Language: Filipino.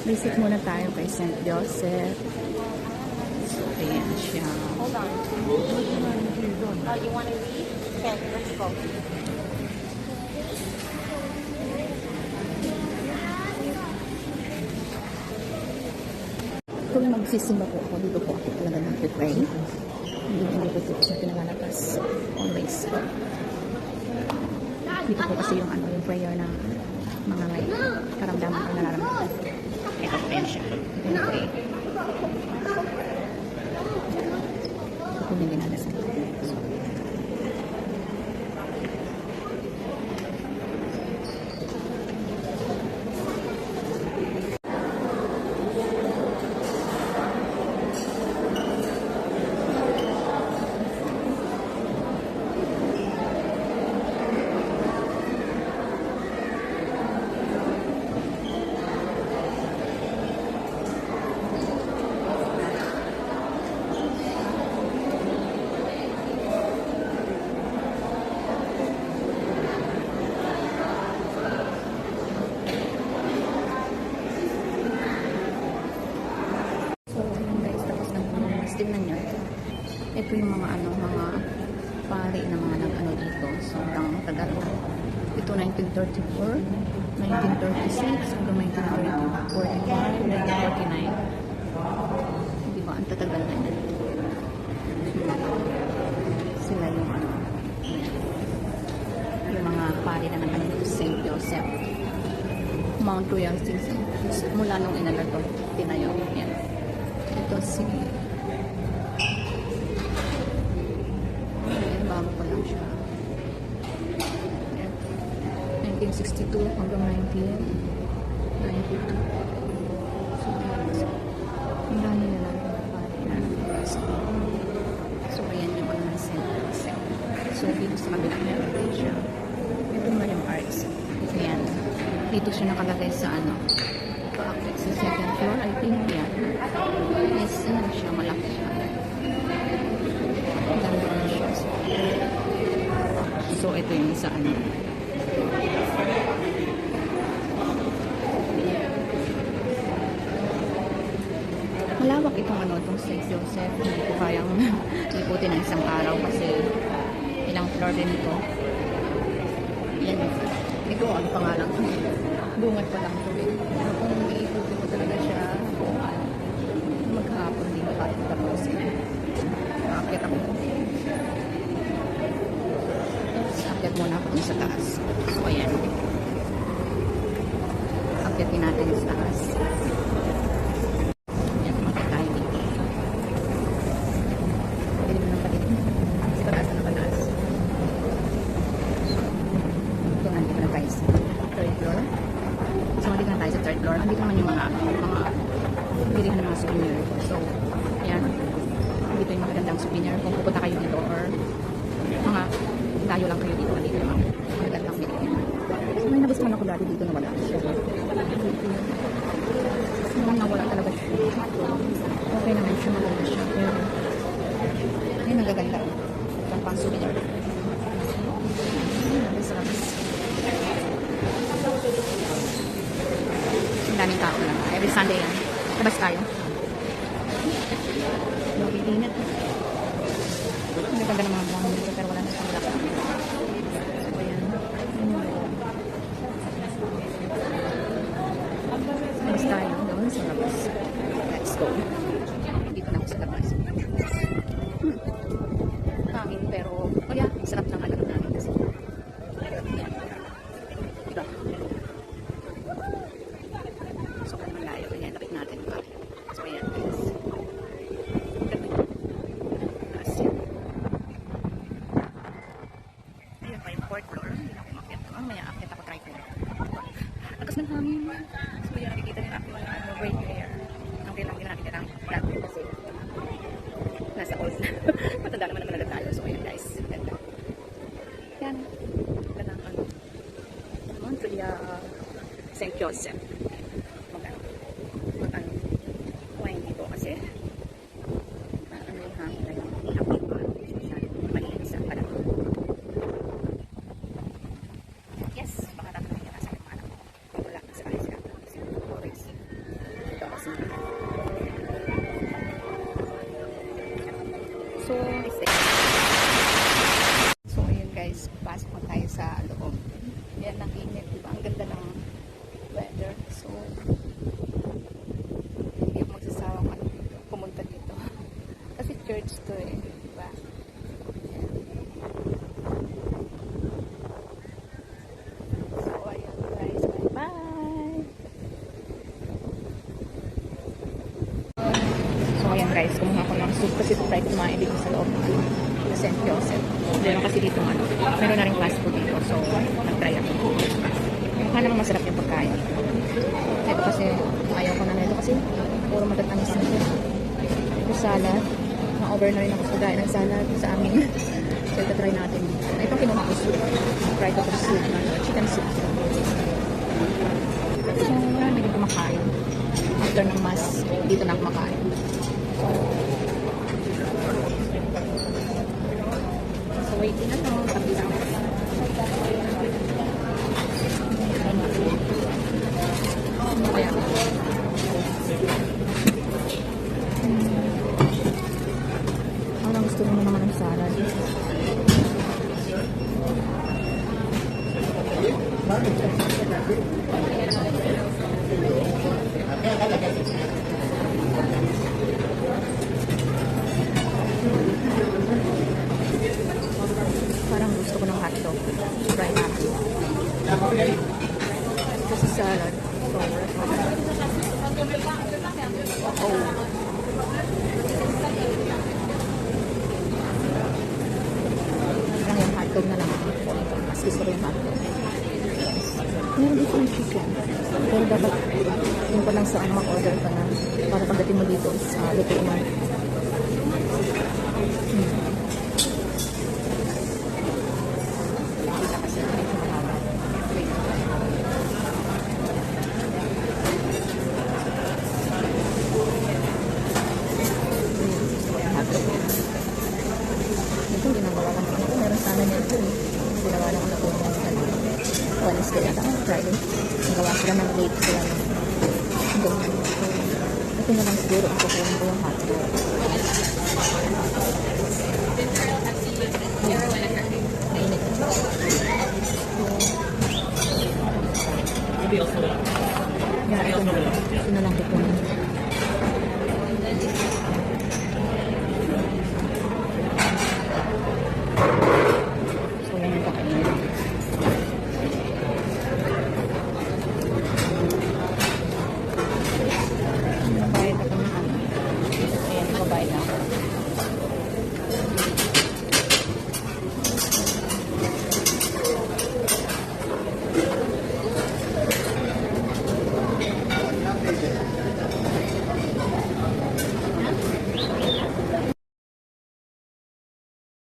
Visit muna tayo kay St. Joseph. So, ayan siya. Hold on. You want to read? Okay, let's go. Kung magsisimba po ako, dito po ako talaga nag-pray. Hindi ko po sa pinangalabas. Always. Dito po kasi yung yung prayer ng mga may karamdaman ko nararamdaman. Ito po yan siya. Okay. Ito po yung ginagasan. Tingnan nyo. Ito yung mga mga pari na mga nag-ano dito. Sobrang tagal na. Ito 1934, 1936, hanggang 1945, 1949. Di ba? Ang tatagal na yun. Sila yung yung mga pari na nag-ano dito sa St. Joseph. Mount Royal mula nung inala to, tinayo. Yan. Ito si bago pa lang siya. 1962 hanggang 1992. So, ang dami na lang so, ayan yung mga center. So, dito sa kabilang meron din siya. Ito nga yung arts. Ayan. Dito siya nakalagay sa sa second floor. I think yan. Yes, yan siya. Malaki siya. Ganda na siya. So, ito yung sa malawak itong itong St. Joseph. Hindi ko kayang liputin ng isang araw kasi ilang floor din ito. Yan. Ito, ano pangalan ko? Bungat pa lang ito. Pero kung iikutin ko talaga siya, maghapon din kahit tapos. Nakakit ako. Akyat muna ako dun sa taas. So, ayan. Akyatin natin sa taas. Ayan, makita tayo dito. Pwede mo nang palit. Sa pataas na pataas. Ito nga, dito na tayo sa third floor. So, dito na tayo sa third floor. Andito naman yung mga bilhin ng mga souvenir. So, ayan. Dito yung magandang souvenir. Kung pupunta kayo dito or mga tayo lang kayo dito. Dito naman. Magandang bilhin. So, may nagustuhan ako dati dito na wala siya. Nung nawala talaga siya. Okay naman siya. Maganda siya. Pero, ay, nagaganda. Ang pang souvenir. Ang daming tao lang. Every Sunday yan. Labas tayo. Mabitinat. Hindi pa ganang mga buwang dito pero wala na sa kanila. So, ayan. Labas tayo. Doon sa labas. Let's go. Dito na ako sa labas. Pangit pero, oh yeah, sarap ng alam namin kasi. Ayan. Diba? So, kung malayo, ayan, lapit natin pa. So, ayan, guys. Ayan pa yung fourth floor. Hindi na ako makyat. Mamaya, akyat ako try ko. Lakas ng hangin. So, ayan, nakikita nila ako yung break air. Okay lang, hindi na nakikita ang flat kasi nasa old na. Matanda naman talaga tayo. So, ayan, guys. Ganda. Yan. Ganda ang Mount Royal St. Joseph. Meron kasi dito ano, meron na rin fast food dito. So, nag-try ako. Mukha namang masarap yung pagkain. Ito kasi, ayaw ko na nito kasi puro matatamis na ito. Ito salad. Na-over na rin ako sa dahil ng salad sa amin. So, ito try natin dito. Itong kinuha ko soup. Try ko itong soup na chicken soup. So, wala na din kumakain. After ng mass, dito na kumakain. So, waiting na ito. Tabi lang. Ano kaya? Parang gusto mo naman ng salad. Parang gusto ko ng hotdog. Try natin. Kasi salad. So, oh. Parang yung hotdog na lang. Mas gusto ko yung hotdog. Meron dito yung chicken. Pero dapat yung pa lang saan mag-order ka na para pagdating mo dito is luto na. Kasi medyo mahaba. Hotdog. Ito ginagawa ko naman. Meron sana nito eh. Ginawa naman ako ng Wednesday at Friday. Nagawa sila ng late sila ng ganyan. Ito na lang siguro ako kung yung hotdog.